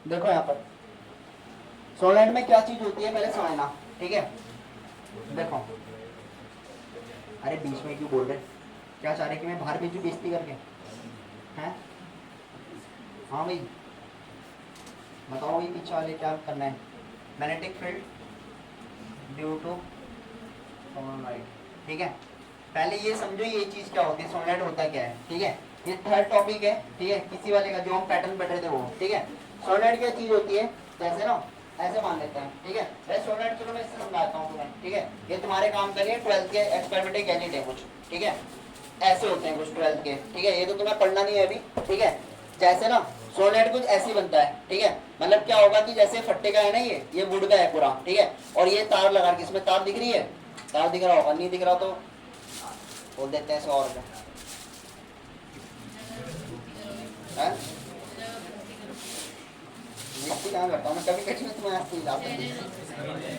देखो यहाँ पर सोलेनोइड में क्या चीज होती है पहले समझना, ठीक है। देखो, अरे बीच में क्यों बोल रहे, क्या चाह रहे कि मैं बाहर भेजू बेइज्जती करके, हैं? हाँ भाई बताओ भाई, पीछे वाले क्या करना है। Magnetic field due to solenoid, ठीक है। पहले ये समझो ये चीज क्या होती है, सोलेनोइड होता क्या है, ठीक है। ये थर्ड टॉपिक है, ठीक है, किसी वाले का जो हम पैटर्न पढ़ रहे थे वो, ठीक है। सोलेनोइड क्या चीज होती है, जैसे ना ऐसे मान लेते हैं, ठीक है। वैसे सोलेनोइड चलो मैं इससे समझाता हूँ तुम्हें, ठीक है। ये तुम्हारे काम का लिए 12th के एक्सपेरिमेंटल गैजेट है कुछ, ठीक है। ऐसे होते हैं कुछ 12th के, ठीक है। ये तो तुम्हें पढ़ना नहीं है अभी, ठीक है। जैसे ना सोलेनोइड कुछ ऐसे बनता है, ठीक है। मतलब क्या होगा कि जैसे फट्टे का है ना, ये वुड का है पूरा, ठीक है। और ये तार लगा के, इसमें तार दिख रही है, तार दिख रहा होगा, नहीं दिख रहा तो बोल देते हैं और कहाँ करता हूँ मैं, कभी कभी तुम्हें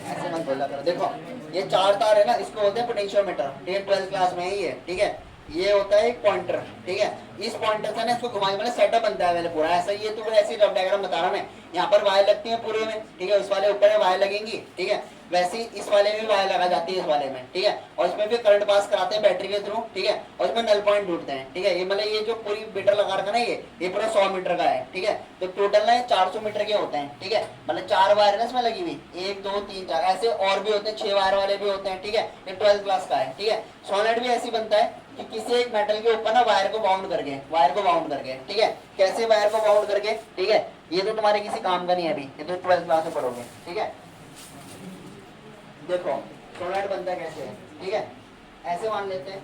ऐसे मत बोला करो। देखो ये चार तार है ना, इसको बोलते हैं पोटेंशियोमीटर, ठीक है। 12th क्लास में ही है, ठीक है। ये होता है एक पॉइंटर, ठीक है। इस पॉइंटर से ना इसको घुमाने वाला सेटअप बनता है मैंने पूरा ऐसा, ये तो ऐसी रफ डायग्राम बता रहा मैं। यहाँ पर वायर लगती है पूरे में, ठीक है। उस वाले ऊपर वायर लगेंगी, ठीक है। वैसे ही इस वाले में वायर लगा जाती है, इस वाले में, ठीक है। और इसमें भी करंट पास कराते हैं बैटरी के थ्रू, ठीक है। और इसमें नल पॉइंट ढूंढते हैं, ठीक है। ये मतलब ये जो पूरी मीटर लगा रखा ना, ये पूरा 100 मीटर का है, ठीक है। तो टोटल ना 400 मीटर के होते हैं, ठीक है। मतलब 4 वायर है इसमें लगी हुई, 1 2 3 4 ऐसे और भी होते हैं, 6 वायर वाले भी होते हैं, ठीक है। ये 12th क्लास का है, ठीक है। सोलेनोइड भी ऐसी बनता है कि किसी एक मेटल के ऊपर ना वायर को बाउंड करके, ठीक है। कैसे वायर को बाउंड करके, ठीक है। ये तो तुम्हारे किसी काम का नहीं है अभी, ये तो 12th क्लास में पढ़ोगे, ठीक है। देखो सोलेनोइड बनता कैसे है, ठीक है। ऐसे मान लेते हैं,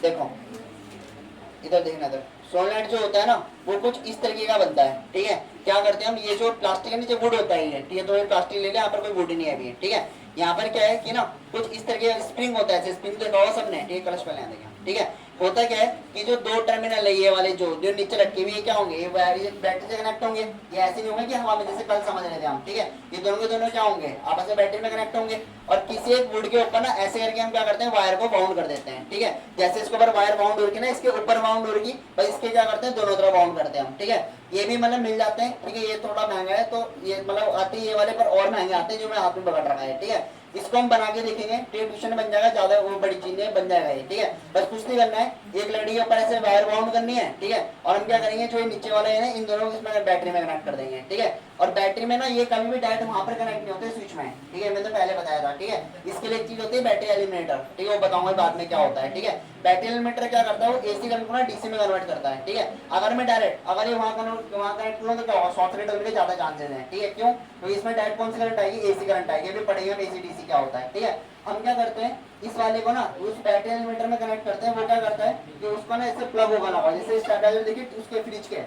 देखो इधर देखना, इधर सोलेनोइड जो होता है ना वो कुछ इस तरीके का बनता है, ठीक है। क्या करते हैं हम, ये जो प्लास्टिक है नीचे वुड होता है ये, ठीक है। तो ये प्लास्टिक ले लिया, यहाँ पर कोई वुड नहीं है अभी, ठीक है। यहाँ पर क्या है कि ना कुछ इस तरीके का स्प्रिंग होता है, स्प्रिंग देखा होगा सबने, ठीक है। कलश पहले देखा, ठीक है। होता क्या है कि जो दो टर्मिनल है ये वाले जो नीचे लटके हुए, क्या होंगे, ये बैटरी से कनेक्ट होंगे। ये ऐसे नहीं होंगे कि हवा में, जैसे कल समझ रहे थे हम, ठीक है। ये दोनों के दोनों क्या होंगे, आपस में बैटरी में कनेक्ट होंगे। और किसी एक वुड के ऊपर ना ऐसे करके हम क्या करते हैं, वायर को बाउंड कर देते हैं, ठीक है। जैसे इसके ऊपर वायर बाउंड होगी ना, इसके ऊपर बाउंड होगी, बस इसके क्या करते हैं, दोनों तरफ बाउंड करते हैं हम, ठीक है। ये भी मतलब मिल जाते हैं, ठीक है। ये थोड़ा महंगा है, तो ये मतलब आते हैं ये वाले, पर और महंगे आते हैं जो मैं हाथ में पकड़ रखा है, ठीक है। इसको हम बना के देखेंगे, ट्यूशन बन जाएगा, ज्यादा वो बड़ी चीज है, बन जाएगा ये, ठीक है। बस कुछ नहीं करना है, एक लड़ी के ऊपर ऐसे वायर बाउंड करनी है, ठीक है। और हम क्या करेंगे, जो नीचे वाले है ना, इन दोनों को इसमें बैटरी में कनेक्ट कर देंगे, ठीक है। और बैटरी में ना ये कभी भी डायरेक्ट वहां पर कनेक्ट नहीं होते स्विच में, ठीक है। मैंने तो पहले बताया था, ठीक है। इसके लिए एक चीज होती है बैटरी एलिमिनेटर, ठीक है। वो बताऊंगा बाद में क्या होता है, ठीक है। बैटरी एलिमिनेटर क्या करता है, वो एसी करंट को ना डीसी में कन्वर्ट करता है, ठीक है। अगर मैं डायरेक्ट अगर ये वहां कनेक्ट करूँ तो क्या होगा, शॉर्ट सर्किट होने के ज्यादा चांसेस हैं, ठीक है। क्यों, तो इसमें डायरेक्ट कौन सी करंट आएगी, एसी करंट आएगी। अभी पढ़ेंगे हम एसी डीसी क्या होता है, ठीक है। हम क्या करते हैं, इस वाले को ना उस बैटरी एलिमेंटर में कनेक्ट करते हैं। वो क्या करता है कि उसको ना ऐसे प्लग होगा लगा, जैसे स्टेबलाइजर देखिए उसके फ्रिज के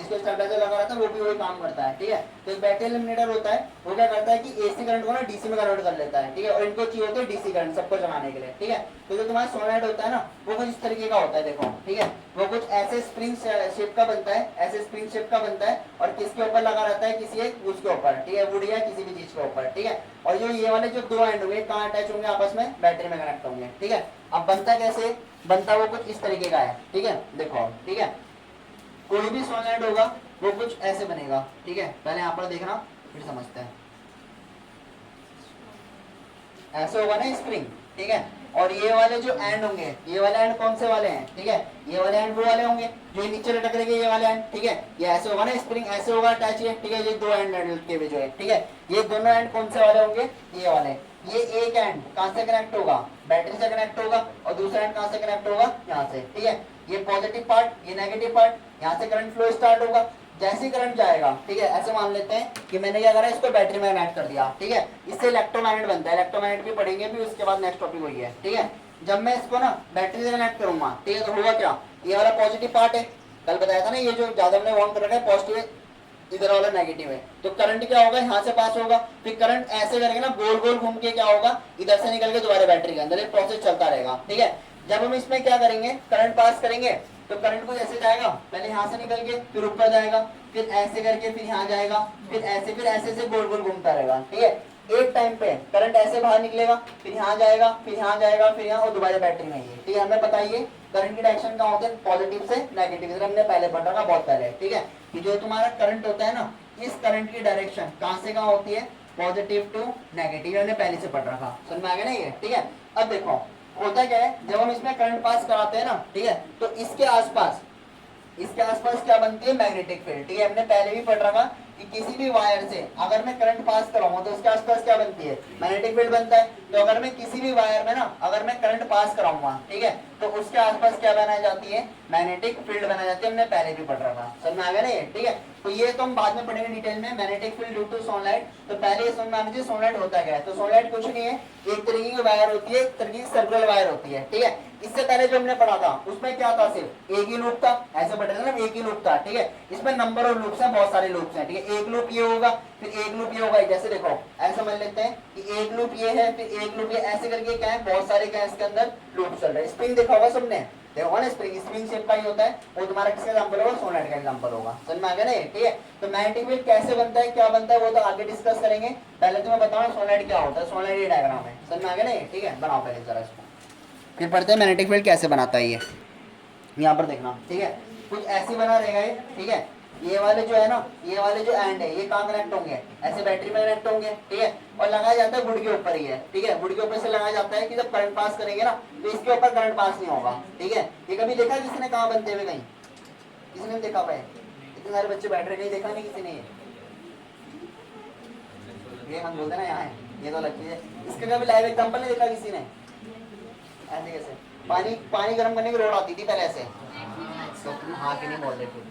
स्टेबलाइजर लगा रहता है, वो भी वही काम करता है, ठीक है। तो एक बैटरी एलिमिनेटर होता है, वो क्या करता है कि एसी करंट को ना डीसी में कन्वर्ट कर लेता है, ठीक है। और इनको चाहिए होता है डीसी करंट सबको चलाने के लिए, ठीक है। तो जो तुम्हारा सोलेनोइड होता है ना, वो कुछ इस तरीके का होता है, देखो, ठीक है। वो कुछ ऐसे स्प्रिंग शेप का बनता है, ऐसे स्प्रिंग शेप का बनता है। और किसके ऊपर लगा रहता है, किसी एक उसके ऊपर, ठीक है, वुड या किसी भी चीज के ऊपर, ठीक है। और जो ये वाले जो दो एंड होंगे कहाँ अटैच होंगे, आपस में बैटरी में कनेक्ट होंगे, ठीक है। अब बनता कैसे, बनता वो कुछ इस तरीके का है, ठीक है। देखो, ठीक है, कोई भी सोलेनोइड होगा वो कुछ ऐसे बनेगा, ठीक है। पहले यहाँ पर देखना फिर समझते हैं। ऐसे होगा ना स्प्रिंग, ठीक है। और ये वाले जो एंड होंगे, ये वाले एंड कौन से वाले हैं, ठीक है। ये वाले एंड वो वाले होंगे जो नीचे लटक रहे, ये वाले एंड, ठीक है। ये ऐसे होगा ना स्प्रिंग, ऐसे होगा अटैच, ठीक है। ये दो एंड लटके हुए जो है, ठीक है। ये दोनों एंड कौन से वाले होंगे, ये वाले। ये एक एंड कहां से कनेक्ट होगा, बैटरी से कनेक्ट होगा। और दूसरा एंड कहां से कनेक्ट होगा, यहाँ से, ठीक है। ये पॉजिटिव पार्ट, ये नेगेटिव पार्ट, यहाँ से करंट फ्लो स्टार्ट होगा। जैसे करंट जाएगा, ठीक है, ऐसे मान लेते हैं कि मैंने क्या करा, इसको बैटरी में कनेक्ट कर दिया, ठीक है। इससे इलेक्ट्रोमैग्नेट बनता है, इलेक्ट्रोमैग्नेट भी पढ़ेंगे भी, उसके बाद नेक्स्ट टॉपिक वही है, ठीक है। जब मैं इसको ना बैटरी से कनेक्ट करूंगा, ठीक है, तो होगा क्या, ये वाला पॉजिटिव पार्ट है, कल बताया था ना, ये जो ज्यादा हमने वाउंड कर रखा है पॉजिटिव है, इधर वाला नेगेटिव है। तो करंट क्या होगा, यहाँ से पास होगा, फिर करंट ऐसे करके ना गोल गोल घूम के क्या होगा, इधर से निकल के दोबारा बैटरी के अंदर, एक प्रोसेस चलता रहेगा, ठीक है। जब हम इसमें क्या करेंगे, करंट पास करेंगे, तो करंट कुछ ऐसे जाएगा, पहले यहाँ से निकल के फिर ऊपर जाएगा, फिर ऐसे करके फिर यहाँ जाएगा, फिर ऐसे से गोल गोल घूमता रहेगा, ठीक है। एक टाइम पे करंट ऐसे बाहर निकलेगा, फिर यहाँ जाएगा, फिर यहाँ जाएगा, फिर यहाँ, और दोबारा बैटरी में ही, ठीक है। हमें बताइए करंट की डायरेक्शन कहाँ होते हैं, पॉजिटिव से नेगेटिव, हमने पहले पढ़ा था बहुत पहले, ठीक है। कि जो तुम्हारा करंट होता है ना, इस करंट की डायरेक्शन कहाँ से कहाँ होती है, पॉजिटिव टू नेगेटिव, हमने पहले से पढ़ रखा, समझ में आ गया ना ये, ठीक है। अब देखो होता क्या है, जब हम इसमें करंट पास कराते हैं ना, ठीक है, तो इसके आसपास क्या बनती है, मैग्नेटिक फील्ड, ठीक है। हमने पहले भी पढ़ रखा कि किसी भी वायर से अगर मैं करंट पास कराऊंगा तो उसके आसपास क्या बनती है, मैग्नेटिक फील्ड बनता है। तो अगर मैं किसी भी वायर में ना अगर मैं करंट पास कराऊंगा, ठीक है, तो उसके आसपास क्या बनाई जाती है, मैग्नेटिक फील्ड बनाई जाती है, हमने पहले भी पढ़ रखा, समझ में आ गया ना ये, ठीक है। तो ये तो हम बाद में पढ़ेंगे डिटेल में, magnetic field due to sunlight. तो पहले ये समझ में आना चाहिए सनलाइट होता क्या है। तो सनलाइट कुछ नहीं है, एक तरीके की वायर होती है, एक तरीके की सर्कुलर वायर होती है, ठीक है। इससे पहले जो हमने पढ़ा था उसमें क्या था, सिर्फ एक ही लूप था, ऐसे पढ़े थे ना, एक ही लूप था, ठीक है। इसमें नंबर ऑफ लूप्स हैं, बहुत सारे लूप्स हैं, ठीक है। एक लूप ये होगा, फिर एक लूप ये होगा, जैसे देखो ऐसे समझ लेते हैं कि एक लूप ये है, फिर एक लूप ये, ऐसे करके क्या है, बहुत सारे क्या है इसके अंदर लूप चल रहे हैं। स्प्रिंग देखा होगा सबने, देखो ना स्प्रिंग शेप का ही होता है, वो तुम्हारा किसका एग्जांपल होगा, सोलेनॉइड का एग्जांपल होगा, समझ में आ गया ना, ठीक है। तो मैग्नेटिक फील्ड कैसे बनता है, क्या बनता है, वो तो आगे डिस्कस करेंगे। पहले तो मैं बताऊं सोलेनॉइड क्या होता है, सोलेनॉइड ये डायग्राम है, समझ में आ गया ना, ठीक है। बनाओ पहले जरा इसको, फिर पढ़ते हैं मैग्नेटिक फील्ड कैसे बनाता है ये। यहाँ पर देखना, ठीक है, कुछ ऐसे बना रहेगा ये, ठीक है। ये वाले जो है ना, ये वाले जो एंड है, ये कहाँ कनेक्ट होंगे, ऐसे बैटरी में कनेक्ट होंगे, ठीक है। और लगाया जाता है वुड के ऊपर ही है, ठीक है। वुड के ऊपर से लगाया जाता है कि जब करंट पास करेंगे ना तो इसके ऊपर करंट पास नहीं होगा, ठीक है। ये कभी देखा किसी ने, कहाँ बनते हुए, कहीं किसी ने देखा पाए, इतने सारे बच्चे बैठ रहे, कहीं देखा नहीं किसी ने ये हम बोलते ना यहाँ है, ये तो अलग चीज है। इसका कभी लाइव एग्जाम्पल नहीं देखा किसी ने, ऐसे कैसे पानी गर्म करने की रोड आती थी पहले ऐसे, तो तुम हाँ कि नहीं बोल रहे थे,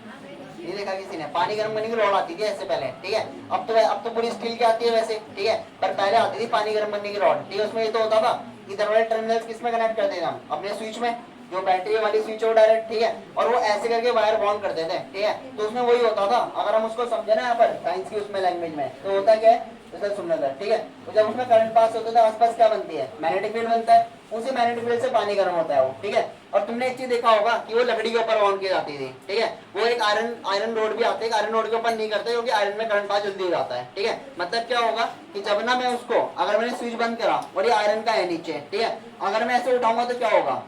नहीं देखा किसी ने, पानी गर्म करने की रोड आती थी ऐसे पहले, ठीक है। अब तो पूरी स्टील की आती है वैसे, ठीक है, पर पहले आती थी पानी गर्म करने की रोड, ठीक है। उसमें ये तो होता था इधर वाले टर्मिनल्स किस में कनेक्ट करते थे हम, अपने स्विच में, जो बैटरी वाली स्विच हो डायरेक्ट, ठीक है। और वो ऐसे करके वायर बाउंड करते थे, ठीक है। तो उसमें वही होता था, अगर हम उसको समझे ना यहाँ पर साइंस की उसमें लैंग्वेज में, तो होता क्या है, जैसे सुनना था, ठीक है। तो जब उसमें करंट पास होता था आसपास क्या बनती है, मैग्नेटिक फील्ड बनता है, उसी मैग्नेटिक फील्ड से पानी गर्म होता है वो, ठीक है। और तुमने एक चीज देखा होगा कि वो लकड़ी के ऊपर बाउंड की जाती थी, ठीक है। वो एक आयरन रोड भी आते हैं, आयरन रोड के ऊपर नहीं करते क्योंकि आयरन में करंट पास जल्दी हो जाता है, ठीक है। मतलब क्या होगा कि जब ना मैं उसको, अगर मैंने स्विच बंद करा और ये आयरन का है नीचे, ठीक है, अगर मैं ऐसे उठाऊंगा तो क्या होगा,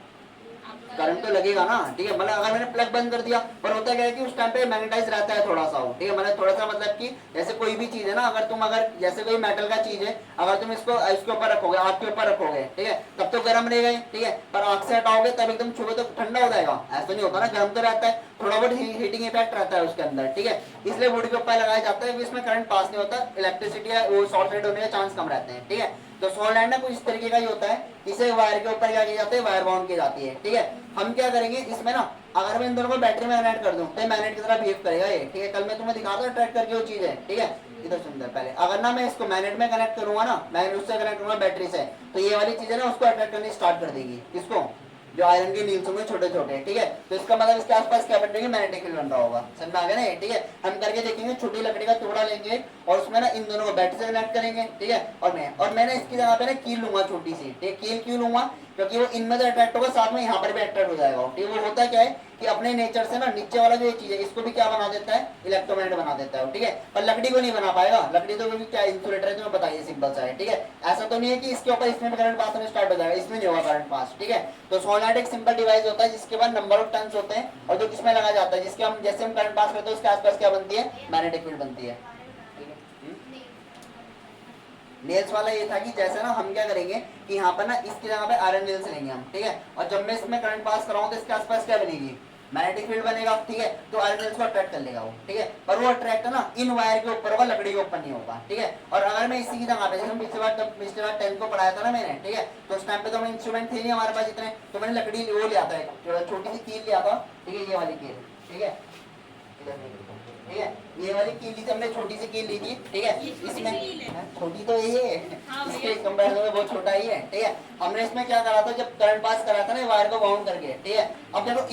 करंट तो लगेगा ना, ठीक है। मतलब अगर मैंने प्लग बंद कर दिया, पर होता क्या है कि उस टाइम पे मैग्नेटाइज रहता है थोड़ा सा वो, ठीक है। मतलब थोड़ा सा मतलब कि जैसे कोई भी चीज है ना, अगर जैसे कोई मेटल का चीज है, अगर तुम इसको इसके ऊपर रखोगे, आग के ऊपर रखोगे, ठीक है, तब तो गर्म रहेगा, ठीक है। पर आग से हटाओगे तब एकदम छुओगे तो ठंडा हो जाएगा, ऐसा नहीं होता ना, गर्म तो रहता है, थोड़ा बहुत हीटिंग इफेक्ट रहता है उसके अंदर, ठीक है। इसलिए वुड के ऊपर लगाया जाता है, इसमें करंट पास नहीं होता, इलेक्ट्रिसिटी या वो शॉर्ट सर्किट होने के चांस कम रहते हैं, ठीक है। तो सोलनॉइड ना कुछ इस तरीके का ही होता है, इसे वायर के ऊपर क्या किया जाता है, वायर बाउंड की जाती है, ठीक है। हम क्या करेंगे इसमें ना, अगर मैं इन दोनों को बैटरी में कनेक्ट कर दूं तो मैग्नेट की तरह बिहेव करेगा ये, ठीक है। कल मैं तुम्हें दिखाता हूं ट्रैक करके वो चीज है, ठीक है। इधर सुंदर पहले, अगर ना मैं इसको मैग्नेट में कनेक्ट करूंगा ना, मैग्नेट उससे कनेक्ट करूंगा बैटरी से, तो ये वाली चीज है ना उसको अट्रैक्ट करनी स्टार्ट कर देगी, किसको, जो आयरन के नील्स होंगे छोटे छोटे, ठीक है। तो इसका मतलब इसके आसपास क्या बन रही है, मैग्नेटिक फील्ड बन रहा होगा, समझ में आ गया ना, ठीक है। हम करके देखेंगे, छोटी लकड़ी का टुकड़ा लेंगे और उसमें ना इन दोनों को बैटरी से कनेक्ट करेंगे, ठीक है। और मैं ना इसकी जगह पे ना कील लूंगा छोटी सी, ठीक है। कील क्यों लूंगा, क्योंकि वो इनमें तो अट्रैक्ट होगा, साथ में यहाँ पर भी अट्रैक्ट हो जाएगा, ठीक है। वो होता क्या है कि अपने नेचर से ना नीचे वाला जो ये चीज है इसको भी क्या बना देता है, इलेक्ट्रोमैग्नेट बना देता है, ठीक है। पर लकड़ी को नहीं बना पाएगा, लकड़ी तो क्योंकि क्या इंसुलेटर है, तुम्हें बताइए सिंपल सा है, ठीक है। ऐसा तो नहीं है कि इसके ऊपर इसमें करंट पास होने स्टार्ट हो जाएगा, इसमें नहीं होगा करंट पास, ठीक है। तो सोलनॉइड एक सिंपल डिवाइस होता है जिसके बाद नंबर ऑफ टर्न्स होते हैं, और जो किसमें लगा जाता है, जिसके हम जैसे हम करंट पास करते हैं उसके आसपास क्या बनती है, मैग्नेटिक फील्ड बनती है। नेल्स वाला ये था कि जैसे ना हम क्या करेंगे कि यहाँ पर ना इसकी जगह पे आयरन नेल्स लेंगे हम, ठीक है। और जब मैं इसमें करंट पास कराऊं तो इसके आसपास क्या बनेगी, मैग्नेटिक फील्ड बनेगा, ठीक है। तो आयरन नेल्स को अट्रैक्ट कर लेगा वो, ठीक है। पर वो अट्रैक्ट है ना इन वायर के ऊपर होगा, लकड़ी के ऊपर नहीं होगा, ठीक है। और अगर मैं इसी की जगह पे, जैसे पिछले बार 10 को पढ़ाया था ना मैंने, ठीक है, तो उस टाइम पे तो हमें इंस्ट्रूमेंट थे नहीं हमारे पास इतने, तो मैंने लकड़ी वो लिया था, छोटी सी कील लिया था, ठीक है, ये वाली कील, ठीक है, ठीक है। ये वाली कील ली थी हमने, छोटी सी कील ली थी, ठीक है। इसमें छोटी तो ये है, इसके कंपैरिजन में बहुत छोटा ही है, ठीक है। हमने इसमें क्या करा था, जब करंट पास करा था ना वायर को बाउंड करके, ठीक है। अब देखो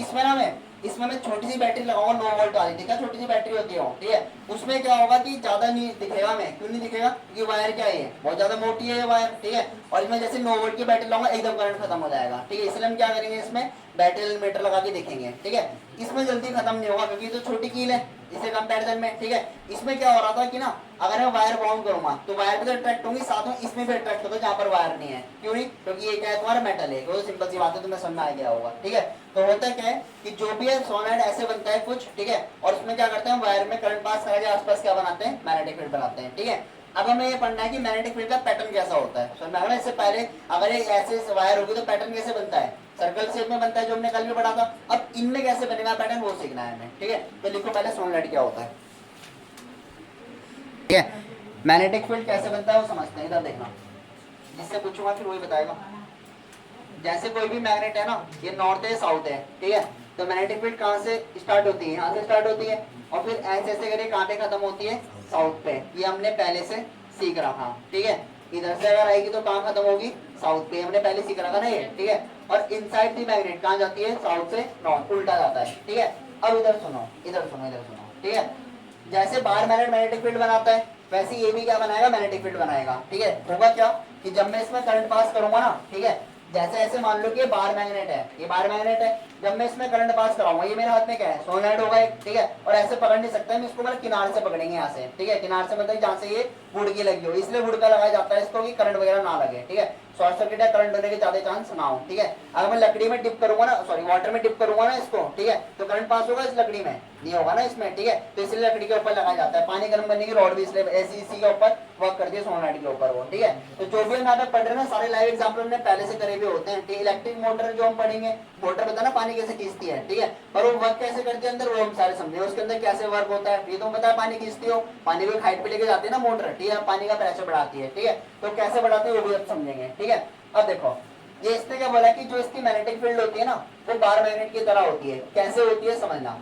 इसमें मैं छोटी सी बैटरी लगाऊंगा 9 वोल्ट वाली, ठीक है, छोटी सी बैटरी होती है, ठीक है। उसमें क्या होगा कि ज्यादा नहीं दिखेगा, मैं क्यों नहीं दिखेगा, क्योंकि वायर क्या है, बहुत ज्यादा मोटी है ये वायर, ठीक है। और इसमें जैसे 9 वोल्ट की बैटरी लाऊंगा एकदम करंट खत्म हो जाएगा, ठीक है। इसलिए हम क्या करेंगे, इसमें बैटरी मीटर लगा के देखेंगे, ठीक है। इसमें जल्दी खत्म नहीं होगा क्योंकि तो छोटी कील है इससे कंपैरिजन में, ठीक है। इसमें क्या हो रहा था कि ना अगर मैं वायर बाउंड करूंगा तो वायर भी तो अट्रैक्ट होंगी, साथ में इसमें भी अट्रैक्ट होगा जहां पर वायर नहीं है। क्यों नहीं? क्योंकि ये क्या है तुम्हारा मेटल है, वो सिंपल सी बात है, तुम्हें समझ में आ गया होगा, ठीक है। तो होता क्या है कि जो भी है सोलेनोइड ऐसे बनता है कुछ, ठीक है, और उसमें क्या करते हैं वायर में करंट पास कराने के आसपास क्या बनाते हैं, मैग्नेटिक फील्ड बनाते हैं, ठीक है। अब हमें ये पढ़ना है कि मैग्नेटिक फील्ड का पैटर्न कैसा होता है। समझ में आ गया? इससे पहले अगर ये ऐसे वायर होगी तो पैटर्न कैसे बनता है, सर्कल शेप में बनता है जो हमने कल भी पढ़ा था। अब इनमें कैसे बनेगा पैटर्न वो सीखना है हमें, ठीक है। तो लिखो पहले सोलेनोइड क्या होता है, ठीक है। मैग्नेटिक फील्ड कैसे बनता है वो समझते हैं, इधर देखना, जिससे पूछूंगा फिर वही बताएगा। जैसे कोई भी मैग्नेट है ना, ये नॉर्थ है साउथ है, ठीक है, तो मैग्नेटिक फील्ड कहाँ से स्टार्ट होती है, यहाँ से स्टार्ट होती है और फिर ऐसे ऐसे करके कहाँ पे खत्म होती है, साउथ पे। ये हमने पहले से सीख रखा, ठीक है। इधर से अगर आएगी तो कहाँ खत्म होगी, साउथ पे, हमने पहले सीख रखा ना ये, ठीक है। और इनसाइड दी मैग्नेट कहाँ जाती है, साउथ से नॉर्थ, उल्टा जाता है, ठीक है। अब इधर सुनो, इधर सुनो, इधर सुनो, ठीक है। जैसे बाहर मैग्नेट मैग्नेटिक फील्ड बनाता है वैसे ये भी क्या बनाएगा, मैग्नेटिक फील्ड बनाएगा, ठीक है। होगा क्या कि जब मैं इसमें करंट पास करूंगा ना, ठीक है, जैसे ऐसे मान लो कि ये बाहर मैग्नेट है, ये बाहर मैग्नेट है, जब मैं इसमें करंट पास कराऊंगा, ये मेरे हाथ में क्या है, सोलेनोइड होगा एक, ठीक है। और ऐसे पकड़ नहीं सकता, मैं इसको मतलब किनारे से पकड़ेंगे यहाँ से, ठीक है, किनारे से मतलब जहाँ से ये बुड़की लगी हो, इसलिए बुड़का लगाया जाता है इसको कि करंट वगैरह ना लगे, ठीक है। शॉर्ट सर्किट या करंट होने के ज्यादा चांस ना हो, ठीक है। अगर मैं लकड़ी में डिप करूंगा ना, सॉरी वाटर में डिप करूंगा ना इसको, ठीक है, तो करंट पास होगा इस लकड़ी में, नहीं होगा ना इसमें, ठीक है। तो इसलिए लकड़ी के ऊपर लगाया जाता है। पानी गर्म करने की रॉड भी इसलिए ऐसी इसी के ऊपर वर्क करती है, सोलेनोइड के ऊपर वो, ठीक है। तो जो भी हम यहाँ पे पढ़ रहे हैं ना सारे लाइव एग्जाम्पल हमने पहले से करे हुए होते हैं, ठीक है। इलेक्ट्रिक मोटर जो हम पढ़ेंगे, मोटर पता ना पानी कैसे खींचती है, ठीक है, पर वो वर्क कैसे करती है अंदर वो हम सारे समझे, उसके अंदर कैसे वर्क होता है ये तो पता है। पानी खींचती हो, पानी को हाइट पे लेके जाती है ना मोटर, ठीक है, पानी का प्रेशर बढ़ाती है, ठीक है। तो कैसे बढ़ाती है वो भी अब समझेंगे, ठीक है। अब देखो ये इसने क्या बोला कि जो इसकी मैग्नेटिक फील्ड होती है ना वो बार मैग्नेट की तरह होती है। कैसे होती है समझना।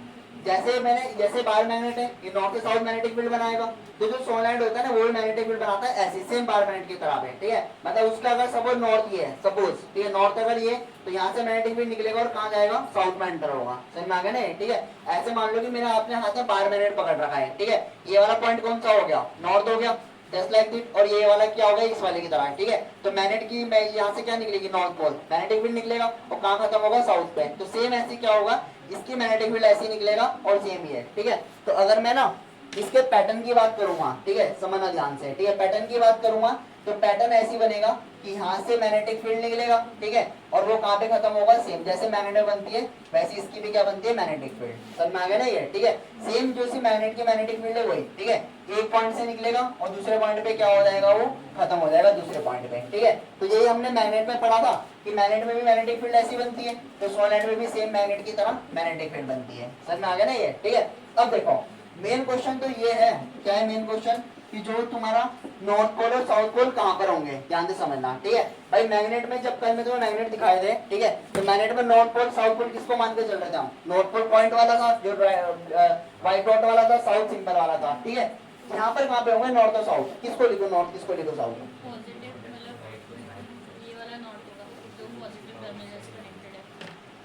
जैसे बार मैग्नेट है, ये नॉर्थ से साउथ मैग्नेटिक फील्ड बनाएगा, तो जो सोलेनोइड होता है ना वो भी मैग्नेटिक फील्ड बनाता है ऐसे सेम बार मैग्नेट की तरह पे, ठीक है। मतलब उसका अगर सपोज नॉर्थ ये है, सपोज, ठीक है, नॉर्थ अगर ये, तो यहाँ से मैग्नेटिक फील्ड निकलेगा और कहाँ जाएगा, साउथ में एंटर होगा। समझ में आ गया ना, ठीक है। ऐसे मान लो कि मेरे हाथ में बार मैग्नेट पकड़ रखा है, ठीक है, ये वाला पॉइंट कौन सा हो गया, नॉर्थ हो गया, जस्ट लाइक दिस, और ये वाला क्या होगा, इस वाले की तरह, ठीक है। तो मैग्नेट की यहाँ से क्या निकलेगी, नॉर्थ पोल, मैग्नेटिक फील्ड निकलेगा और कहाँ खत्म होगा, साउथ पे। तो सेम ऐसी क्या होगा, इसकी मैग्नेटिक फील्ड ऐसी निकलेगा और सेम ही है, ठीक है। तो अगर मैं ना इसके पैटर्न की बात करूंगा, ठीक है, समझना ध्यान से, ठीक है, पैटर्न की बात करूंगा तो पैटर्न ऐसी बनेगा कि यहाँ से मैग्नेटिक फील्ड निकलेगा, ठीक है, और वो कहाँ पे खत्म होगा, सेम जैसे मैग्नेट बनती है वैसे इसकी भी क्या बनती है, मैग्नेटिक फील्ड। समझ में आ गया ना ये, ठीक है। सेम जो सी मैग्नेट की मैग्नेटिक फील्ड है वही, ठीक है, एक पॉइंट से निकलेगा और दूसरे पॉइंट पे क्या हो जाएगा, वो खत्म हो जाएगा दूसरे पॉइंट पे, ठीक है। तो यही हमने मैग्नेट में पढ़ा था कि मैग्नेट में भी मैग्नेटिक फील्ड ऐसी बनती है, तो सोलेनोइड में भी सेम मैग्नेट की तरह मैग्नेटिक फील्ड बनती है। समझ में आ गया ना ये, ठीक है। अब देखो मेन क्वेश्चन तो ये है, क्या है मेन क्वेश्चन, कि जो तुम्हारा नॉर्थ पोल और साउथ पोल कहाँ पर होंगे, ध्यान से समझना, ठीक है। भाई मैग्नेट में जब कल में तुम्हें मैग्नेट दिखाए थे, ठीक है, तो मैग्नेट में नॉर्थ पोल साउथ पोल किसको मान के चल रहे थे हम, नॉर्थ पोल पॉइंट वाला था जो व्हाइट डॉट वाला था, साउथ सिंबल वाला था, ठीक है। यहाँ पर कहाँ पे होंगे, नॉर्थ और साउथ, किसको लिखो नॉर्थ, किसको लिखो साउथ,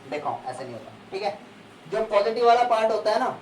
देखो ऐसे नहीं होता, ठीक है। जो पॉजिटिव वाला पार्ट होता है ना,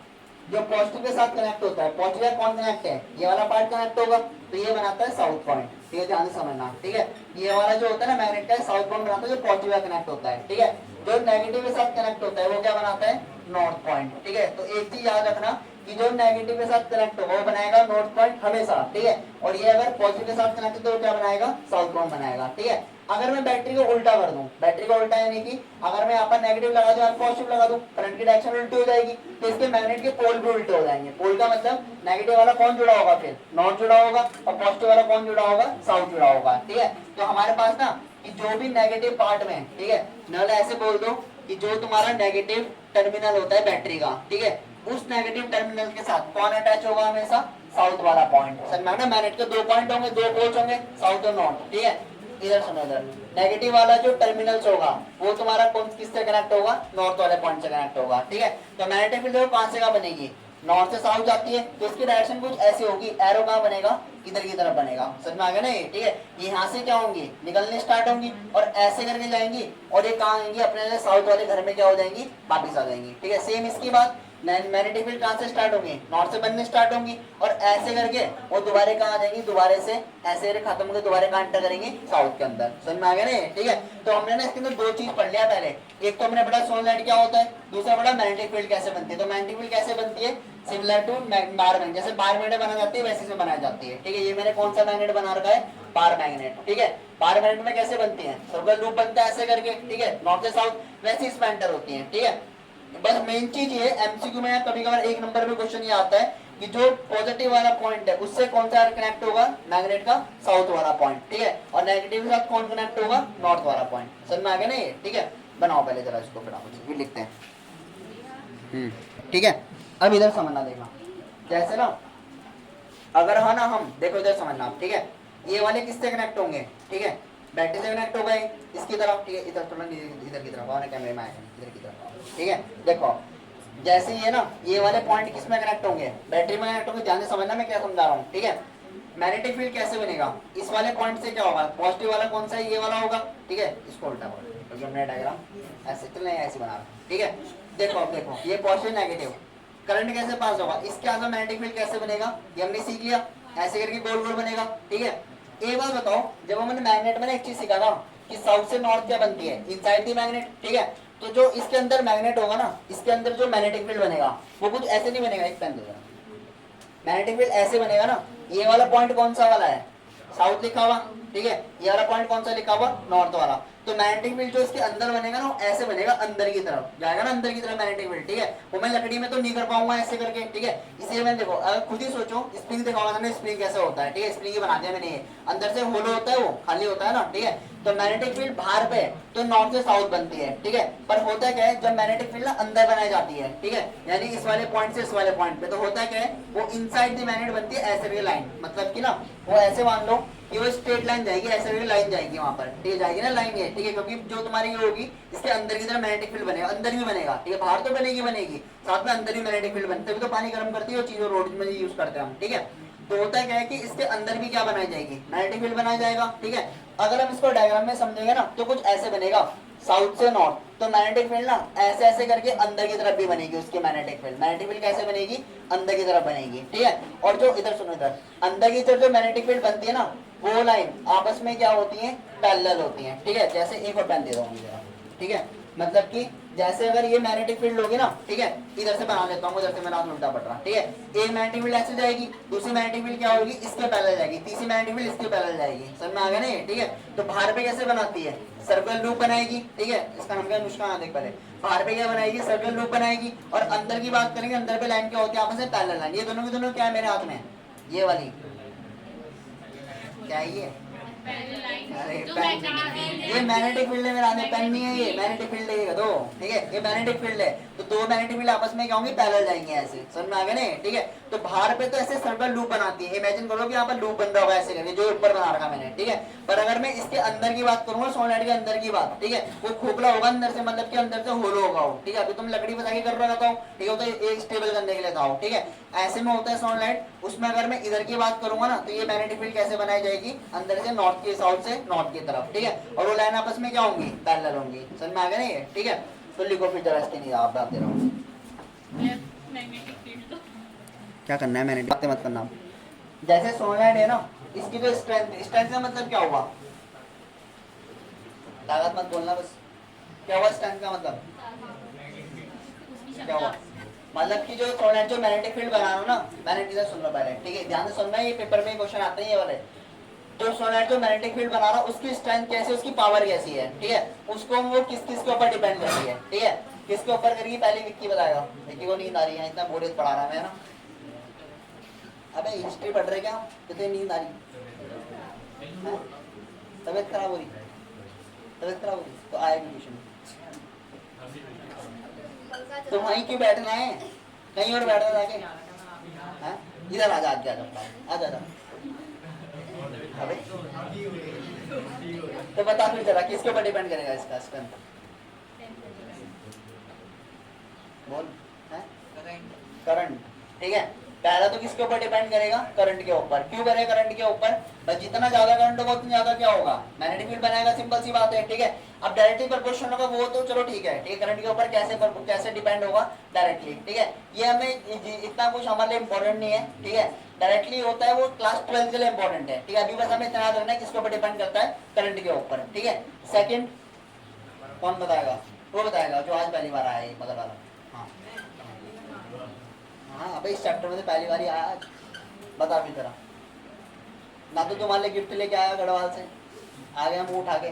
जो पॉजिटिव के साथ कनेक्ट होता है, पॉजिटिव कौन कनेक्ट है, ये वाला पार्ट कनेक्ट होगा, तो ये बनाता है साउथ पॉइंट, ठीक है, ध्यान से समझना, ठीक है। ये वाला जो होता है ना मैग्नेट का साउथ पॉइंट बनाता है जो पॉजिटिव का कनेक्ट होता है, ठीक है। जो नेगेटिव के साथ कनेक्ट होता है वो क्या बनाता है, नॉर्थ पॉइंट, ठीक है। तो एक चीज याद रखना कि जो नेगेटिव के साथ कनेक्ट होगा वो बनाएगा नॉर्थ पॉइंट हमेशा, ठीक है। और ये अगर पॉजिटिव के साथ कनेक्ट तो क्या बनाएगा, साउथ पॉइंट बनाएगा, ठीक है। अगर मैं बैटरी को उल्टा कर दूं, बैटरी को उल्टा यानी कि अगर मैं यहाँ पर नेगेटिव लगा दूं, यहाँ पॉजिटिव लगा दूं, करंट की डायरेक्शन उल्टी हो जाएगी, तो इसके मैग्नेट के पोल भी उल्टे हो जाएंगे। पोल का मतलब नेगेटिव वाला कौन जुड़ा होगा, फिर नॉर्थ जुड़ा होगा, और पॉजिटिव वाला कौन जुड़ा होगा, साउथ जुड़ा होगा, ठीक है। तो हमारे पास ना कि जो भी नेगेटिव पार्ट में, ठीक है, नल ऐसे बोल दो कि जो तुम्हारा नेगेटिव टर्मिनल होता है बैटरी का, ठीक है, उस नेगेटिव टर्मिनल के साथ कौन अटैच होगा हमेशा, साउथ वाला पॉइंट। समझ में मैग्नेट के दो पॉइंट होंगे, दो पोल्स होंगे, साउथ और नॉर्थ, ठीक है। इधर सुनो, इधर नेगेटिव वाला जो टर्मिनल्स होगा वो तुम्हारा कौन किससे कनेक्ट होगा, नॉर्थ वाले पॉइंट से कनेक्ट होगा, ठीक है। तो मैग्नेटिक फील्ड कहां से कहां बनेगी, नॉर्थ से साउथ जाती है, तो इसकी डायरेक्शन कुछ ऐसी होगी, एरो कहां बनेगा, इधर की तरफ बनेगा। समझ में आ गया ना ये, ठीक है। यहाँ से क्या होंगी, निकलने स्टार्ट होंगी और ऐसे करके जाएंगी और ये कहाँ आएंगी, अपने साउथ वाले घर में क्या हो जाएंगी, वापिस आ जाएंगी, ठीक है। सेम इसकी बात मैग्नेटिक फील्ड कहाँ से स्टार्ट होंगी, नॉर्थ से बनने स्टार्ट होंगी, और ऐसे करके वो दोबारा कहाँ आ जाएंगी, दोबारा से ऐसे करके खत्म होकर दोबारा कहाँ एंटर करेंगी, साउथ के अंदर। समझ में आ गया ना, ठीक है। तो हमने ना इसके अंदर दो चीज पढ़ लिया पहले, एक तो हमने पढ़ा सोलेनाइड क्या होता है, दूसरा पढ़ा मैग्नेटिक फील्ड कैसे बनती है। तो मैग्नेटिक फील्ड कैसे बनती है, सिमिलर टू बार मैग्नेट, जैसे बार मैग्नेट बनाई जाती है वैसे से बनाई जाती है, ठीक है। ये मैंने कौन सा मैग्नेट बना रखा है, बार मैग्नेट, ठीक है। बार मैग्नेट में कैसे बनती है, सर्कुलर लूप बनता है ऐसे करके, ठीक है, नॉर्थ से साउथ, वैसे इसमें एंटर होती है, ठीक है। बस मेन चीज ये एमसीक्यू में कभी कभार एक नंबर में क्वेश्चन ये आता है कि जो पॉजिटिव वाला पॉइंट है उससे कौन सा कनेक्ट होगा, मैग्नेट का साउथ वाला पॉइंट, ठीक है, और नेगेटिव के साथ कौन कनेक्ट होगा, नॉर्थ वाला पॉइंट। समझ में आ गया ना ये, ठीक है। बनाओ पहले जरा इसको, फिर लिखते हैं, ठीक है। अब इधर समझना, देखना जैसे ना, अगर है ना हम देखो इधर समझना, ठीक है, ये वाले किससे कनेक्ट होंगे, ठीक है, बैटरी से कनेक्ट हो गए इसकी तरफ, ठीक है, इधर थोड़ा इधर की तरफ, और कैमरे में आएगा इधर की तरफ, ठीक है। देखो जैसे ये ना, ये वाले पॉइंट किस में कनेक्ट होंगे, बैटरी में कनेक्ट होंगे। ध्यान से समझना मैं क्या समझा रहा हूँ, ठीक है। मैग्नेटिक फील्ड कैसे बनेगा, इस वाले पॉइंट से क्या होगा, पॉजिटिव वाला कौन सा है, ये वाला होगा, ठीक है। इसको उल्टा बोलो, हमने डायग्राम ऐसे चलना है, ऐसे बना रहा, ठीक है। देखो अब देखो, ये पॉजिटिव नेगेटिव, करंट कैसे पास होगा, इसके आगे मैग्नेटिक फील्ड कैसे बनेगा, ये हमने सीख लिया, ऐसे करके गोल गोल बनेगा, ठीक है। एक बात बताओ, जब हमने मैग्नेट में एक चीज सीखा था कि साउथ से नॉर्थ क्या बनती है, इनसाइड द मैग्नेट, ठीक है। तो जो इसके अंदर मैग्नेट होगा ना, इसके अंदर जो मैग्नेटिक फील्ड बनेगा वो कुछ ऐसे नहीं बनेगा, एक पेन दो जरा, मैग्नेटिक फील्ड ऐसे बनेगा ना। ये वाला पॉइंट कौन सा वाला है, साउथ लिखा हुआ, ठीक है। ये वाला पॉइंट कौन सा लिखा हुआ, नॉर्थ वाला। तो मैग्नेटिक फील्ड जो इसके अंदर बनेगा ना, ऐसे बनेगा, अंदर की तरफ जाएगा ना, अंदर की तरफ मैग्नेटिक फील्ड, ठीक है। वो मैं लकड़ी में तो नहीं कर पाऊंगा ऐसे करके, ठीक है। इसलिए मैं देखो, अगर खुद ही सोचो, स्प्रिंग दिखाऊंगा मैंने, स्प्रिंग कैसे होता है, ठीक है, स्प्रिंग ही बना दिया मैंने, अंदर से होलो होता है, वो खाली होता है ना, ठीक है। तो मैग्नेटिक फील्ड बाहर पे तो नॉर्थ से साउथ बनती है, ठीक है। पर होता क्या है, जब मैग्नेटिक फील्ड ना अंदर बनाई जाती है, ठीक है, यानी इस वाले पॉइंट से इस वाले पॉइंट पे, तो होता क्या है, वो इनसाइड द मैग्नेट बनती है ऐसे की लाइन, मतलब कि ना वो ऐसे मान लो कि वो स्ट्रेट लाइन जाएगी, ऐसे करके लाइन जाएगी वहां पर, ठीक है, जाएगी ना लाइन ये, ठीक है। क्योंकि जो तुम्हारी ये होगी, इसके अंदर की तरफ मैग्नेटिक फील्ड बनेगा, अंदर भी बनेगा, ठीक है, बाहर तो बनेगी साथ में अंदर भी मैग्नेटिक फील्ड बनती है, तो पानी गर्म करती है वो चीज, रोड में यूज करते हैं हम, ठीक है। तो होता क्या है कि इसके अंदर भी क्या बनाई जाएगी, मैग्नेटिक फील्ड बनाया जाएगा, ठीक है। अगर हम इसको डायग्राम में समझेंगे ना, तो कुछ ऐसे बनेगा, साउथ से नॉर्थ, तो मैग्नेटिक फील्ड ना ऐसे ऐसे करके अंदर की तरफ भी बनेगी उसकी मैग्नेटिक फील्ड कैसे बनेगी, अंदर की तरफ बनेगी, ठीक है। और जो इधर सुनो, इधर अंदर की तरफ जो मैग्नेटिक फील्ड बनती है ना, वो लाइन आपस में क्या होती है, पैरेलल होती है, ठीक है। जैसे एक और पेन दे दो मुझे, ठीक है, मतलब कि जैसे अगर ये मैग्नेटिक फील्ड होगी ना, ठीक है, इधर से बना लेता हूँ, इधर से मेरा हाथ उल्टा पड़ रहा है, ठीक है। एक मैग्नेटिक फील्ड ऐसे जाएगी, दूसरी मैग्नेटिक फील्ड क्या होगी, इसके पैरेलल जाएगी, तीसरी मैग्नेटिक फील्ड इसके पैरेलल जाएगी। समझ में आ गया ना ये, ठीक है। तो बाहर पे कैसे बनाती है, सर्कुलर लूप बनाएगी, ठीक है। इसका नाम क्या है, नुस्खा देख पहले, बाहर पे क्या बनाएगी, सर्कुलर लूप बनाएगी। और अंदर की बात करेंगे, अंदर पे लाइन क्या होती है, आपस में पैरेलल लाइन। ये दोनों की दोनों क्या है मेरे हाथ में, ये वाली क्या है ये, अरे ये मैग्नेटिक फील्ड है मेरा, पेन नहीं है ये, मैग्नेटिक फील्ड है, दो, ठीक है, ये मैग्नेटिक फील्ड है। तो दो मैग्नेटिक फील्ड आपस में क्या होंगे, पैरेलल जाएंगे ऐसे। समझ में आ गया ना, ठीक है। तो बाहर पे तो ऐसे सर्कुलर लूप बनाती है, इमेजिन करो कि यहाँ पर लूप बन रहा होगा ऐसे करके, जो ऊपर बना रखा मैंने, ठीक है। पर अगर मैं इसके अंदर की बात करूंगा, सोलेनाइड के अंदर की बात, ठीक है, वो खोखला होगा अंदर से, मतलब कि अंदर से होलो होगा वो, ठीक है। अभी तुम लकड़ी बता के कर रहा था, ठीक है, तो एक स्टेबल करने के लिए था, ठीक है। ऐसे में होता है सोलेनाइड, उसमें अगर मैं इधर की बात करूंगा ना, तो ये मैग्नेटिक फील्ड कैसे बनाई जाएगी, अंदर से नॉर्थ के, साउथ से नॉर्थ की तरफ, ठीक है। और वो लाइन आपस में क्या होंगी, पैरेलल होंगी। समझ में आ गया ना ये, ठीक है। तो लिखो फिर जरा इसके, नहीं आप दे रहा हूँ, क्या करना है, मैग्नेटिक बातें मत करना। जैसे सोलेनाइड है ना, इसकी जो स्ट्रेंथ का मतलब क्या हुआ, ताकत मत बोलना बस, क्या हुआ स्ट्रेंथ का मतलब, क्या हुआ, मतलब कि जो सोलेनाइड जो मैग्नेटिक फील्ड बना रहा हूँ ना, मैग्नेटिक से सुन लो पहले, ठीक है, ध्यान से सुनना, ये पेपर में क्वेश्चन आते हैं ये वाले। जो सोलेनाइड जो मैग्नेटिक फील्ड बना रहा है, उसकी स्ट्रेंथ कैसी है, उसकी पावर कैसी है, ठीक है, उसको वो किस किस के ऊपर डिपेंड करती है, ठीक है, किसके ऊपर करेगी, पहले विक्की बताएगा। विक्की को नींद आ रही है, इतना बोरियत पढ़ा रहा है ना, अबे हिस्ट्री पढ़ रहे क्या, कितनी नींद आ रही, तबीयत खराब हो रही, तबीयत खराब हो रही तो आएगी ट्यूशन, तो वहीं क्यों बैठना है, कहीं और बैठना जाके, इधर आ जा, आ जा। अबे तो बता फिर जरा, किसके ऊपर डिपेंड करेगा इसका स्ट्रेंथ, बोल, करंट, ठीक है। पहला तो किसके ऊपर डिपेंड करेगा, करंट के ऊपर। क्यों करेगा करंट के ऊपर, बस जितना ज्यादा करंट होगा उतना ज्यादा क्या होगा, मैग्नेटिक फील्ड बनाएगा, सिंपल सी बात है, ठीक है। अब डायरेक्टली प्रोपोर्शनल होगा वो तो चलो ठीक है, ठीक है, करंट के ऊपर कैसे डिपेंड होगा, डायरेक्टली, ठीक है। ये हमें इतना कुछ हमारे लिए इंपॉर्टेंट नहीं है, ठीक है। डायरेक्टली होता है वो क्लास 12 के लिए इंपॉर्टेंट है, ठीक है। अभी बस हमें इतना याद रखना है किसके ऊपर डिपेंड करता है, करंट के ऊपर, ठीक है। सेकंड कौन बताएगा, वो बताएगा जो आज पहली बार आया है बगल वाला। हाँ हाँ, अबे इस चैप्टर में से पहली बार ही आया आज, बता भी जरा। ना तो तुम्हारे लिए गिफ्ट लेके आया गढ़वाल से, आ गया मुंह उठा के,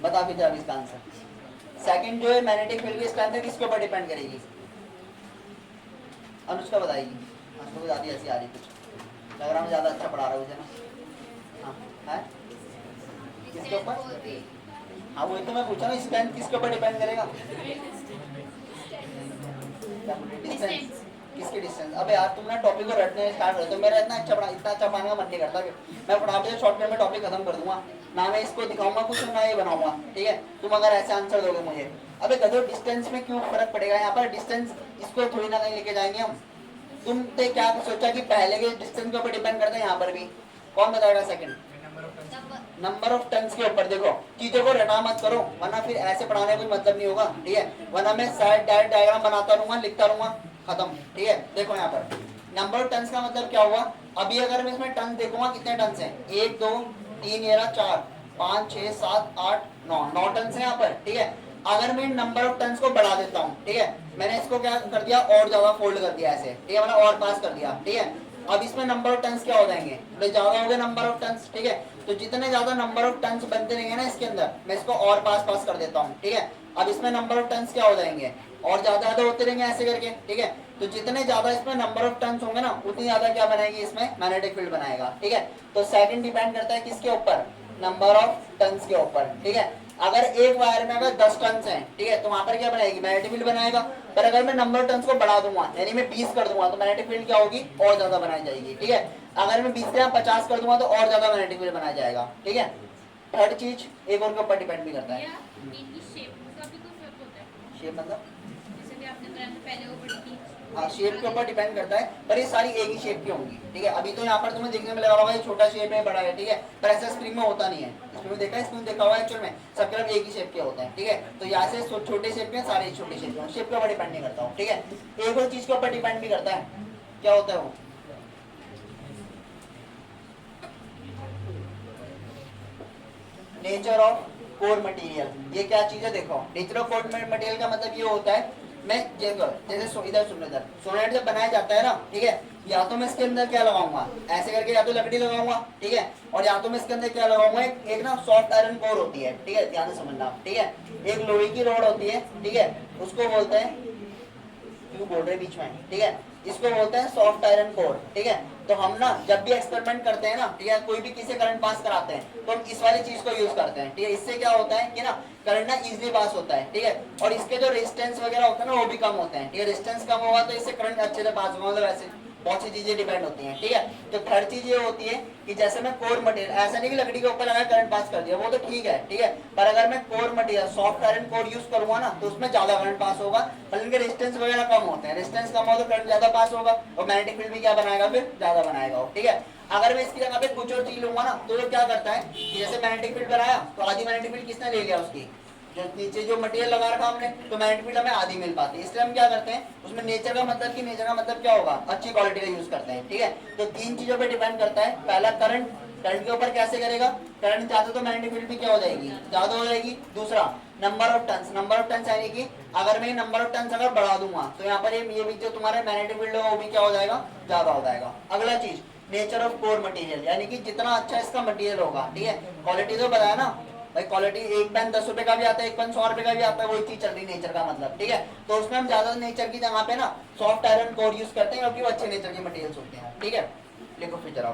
बता भी जरा इसका आंसर। सेकंड जो है मैग्नेटिक फील्ड की स्ट्रेंथ किसके ऊपर डिपेंड करेगी, अनुष्का बताएगी। अनुष्का को ज्यादा ऐसी आ रही, कुछ लग रहा है ज्यादा अच्छा पढ़ा रहा है ना। हाँ है किसके ऊपर, हाँ वही तो मैं पूछा ना, स्ट्रेंथ किसके ऊपर डिपेंड करेगा, डिस्टेंस, किसकी डिस्टेंस। अबे यार तुम ना टॉपिक को रटने स्टार्ट कर दो, मेरा इतना अच्छा पढ़ाने का मन नहीं करता, मैं फटाफट से शॉर्टकट में टॉपिक खत्म कर दूंगा, ना मैं इसको दिखाऊंगा कुछ, ना ये बनाऊंगा, ठीक है। तुम अगर ऐसे आंसर दोगे मुझे, अबे गधो डिस्टेंस में क्यों फर्क पड़ेगा यहाँ पर, डिस्टेंस इसको थोड़ी ना कहीं लेके जाएंगे हम। तुमने क्या सोचा कि पहले के डिस्टेंस के ऊपर डिपेंड करता है, यहाँ पर भी कौन बताएगा, सेकंड नंबर ऑफ टन्स के ऊपर। देखो चीजों को रटा मत करो, वरना फिर ऐसे पढ़ाने का कोई मतलब नहीं होगा, ठीक है। वरना मैं साइड डायग्राम बनाता रहूंगा, लिखता रहूंगा, खत्म, ठीक है। देखो यहाँ पर नंबर ऑफ टन्स का मतलब क्या हुआ, अभी अगर मैं इसमें टन देखूंगा कितने टन्स हैं, 1 2 3 ये रहा 4 5 6 7 8 9 टन्स है यहाँ पर, ठीक है। अगर मैं नंबर ऑफ टन्स को बढ़ा देता हूँ, ठीक है, मैंने इसको क्या कर दिया और ज्यादा फोल्ड कर दिया ऐसे, ठीक है, मतलब और पास कर दिया, ठीक है। अब इसमें नंबर ऑफ टन्स क्या हो जाएंगे, तो ज्यादा हो गए नंबर ऑफ टन्स, ठीक है। तो जितने ज्यादा नंबर ऑफ टन्स बनते रहेंगे ना इसके अंदर, मैं इसको और पास कर देता हूँ, ठीक है। अब इसमें नंबर ऑफ टन्स क्या हो जाएंगे, और ज्यादा होते रहेंगे ऐसे करके, ठीक है। तो जितने ज्यादा इसमें नंबर ऑफ टन्स होंगे ना, उतनी ज्यादा क्या बनाएगी, इसमें मैग्नेटिक फील्ड बनाएगा, ठीक है। तो सेकंड डिपेंड करता है किसके ऊपर, नंबर ऑफ टन्स के ऊपर, ठीक है। अगर एक वायर में अगर 10 टन्स हैं, ठीक है, तो वहां पर क्या बनाएगी, मैग्नेटिक फील्ड बनाएगा। पर अगर मैं नंबर ऑफ टन्स को बढ़ा दूंगा, यानी मैं 20 कर दूंगा, तो मैग्नेटिक फील्ड क्या होगी, और ज्यादा बनाई जाएगी, ठीक है। अगर मैं 20 से 50 कर दूंगा, तो और ज्यादा मैग्नेटिक फील्ड बनाया जाएगा, ठीक है। थर्ड चीज एक और के ऊपर डिपेंड भी करता है, शेप मतलब हाँ शेप के ऊपर डिपेंड करता है, पर ये सारी एक ही शेप की होंगी, ठीक है। अभी तो यहाँ पर तुम्हें देखने में लगा होगा ये छोटा शेप है बड़ा है, ठीक है, पर ऐसा स्प्रिंग में होता नहीं है। स्प्रिंग देखा है, स्प्रिंग देखा हुआ है, एक्चुअल में सब तरफ एक ही शेप के होते हैं, ठीक है। तो यहाँ से छोटे शेप के सारे छोटे शेप के, शेप के ऊपर डिपेंड नहीं करता हूँ, ठीक है। एक और चीज के ऊपर डिपेंड भी करता है, क्या होता है वो, नेचर ऑफ कोर मटेरियल। ये क्या चीज है, देखो नेचर ऑफ कोर मटेरियल का मतलब ये होता है, मैं जैसे इधर सुन इधर सोनेट जब बनाया जाता है ना, ठीक है, या तो मैं इसके अंदर क्या लगाऊंगा ऐसे करके, या तो लकड़ी लगाऊंगा, ठीक है, और या तो मैं इसके अंदर क्या लगाऊंगा, एक ना सॉफ्ट आयरन कोर होती है, ठीक है, ध्यान से समझना, ठीक है। एक लोहे की रॉड होती है, ठीक है, उसको बोलते हैं, क्यों बोल रहे बीच में, ठीक है, इसको बोलते हैं सॉफ्ट आयरन कोर, ठीक है। तो हम ना जब भी एक्सपेरिमेंट करते हैं ना, ठीक है, कोई भी किसी करंट पास कराते हैं, तो हम इस वाली चीज को यूज करते हैं, ठीक है। इससे क्या होता है कि ना करंट ना इजीली पास होता है, ठीक है, और इसके जो रेजिस्टेंस वगैरह होता है ना वो भी कम होते हैं, ठीक है। रेजिस्टेंस कम होगा तो इससे करंट अच्छे से पास होगा, मतलब ऐसे बहुत सी चीजें डिपेंड होती हैं, ठीक है। तो थर्ड चीज ये होती है कि जैसे मैं कोर मटेरियल, ऐसा नहीं कि लकड़ी के ऊपर लगा करंट पास कर दिया, वो तो ठीक है, ठीक है, पर अगर मैं core material soft iron core use करूंगा ना, तो उसमें ज्यादा करंट पास होगा, मतलब इनके रेजिस्टेंस वगैरह कम होते हैं, रेजिस्टेंस कम हो तो करंट ज्यादा पास होगा, और मैग्नेटिक फील्ड भी क्या बनाएगा, फिर ज्यादा बनाएगा, ठीक है। अगर मैं इसकी जगह पे कुछ और चीज लूंगा ना, तो ये क्या करता है कि जैसे मैग्नेटिक फील्ड बनाया, तो आधी मैग्नेटिक फील्ड किसने ले लिया, उसकी जो नीचे जो मटेरियल लगा रखा हमने, तो मैग्नेटिक फील्ड हमें आधी मिल पाती है, इसलिए हम क्या करते हैं उसमें नेचर का मतलब क्या होगा, अच्छी क्वालिटी का यूज करते हैं, ठीक है। तो तीन चीजों पे डिपेंड करता है, पहला करंट, करंट के ऊपर कैसे करेगा, करंट ज्यादा तो मैग्नेटिक फील्ड भी क्या हो जाएगी, ज्यादा हो जाएगी। दूसरा number of turns, number of turns यानी कि अगर मैं नंबर ऑफ टन्स अगर बढ़ा दूंगा, तो यहाँ पर ये भी जो तुम्हारा मैग्नेटिक फील्ड होगा वो भी क्या हो जाएगा, ज्यादा हो जाएगा। अगला चीज नेचर ऑफ कोर मटेरियल, यानी कि जितना अच्छा इसका मटेरियल होगा, ठीक है, क्वालिटी तो बताया ना भाई, क्वालिटी एक पेन 10 रुपए का भी आता है, एक पेन 100 रुपए का भी आता है, वही चीज चल रही नेचर का मतलब, ठीक है। तो उसमें हम ज्यादा नेचर की जगह पे ना सॉफ्ट आयरन कोर यूज करते हैं, क्योंकि वो अच्छे नेचर के मटेरियल्स होते हैं, ठीक है। लिखो फिर जरा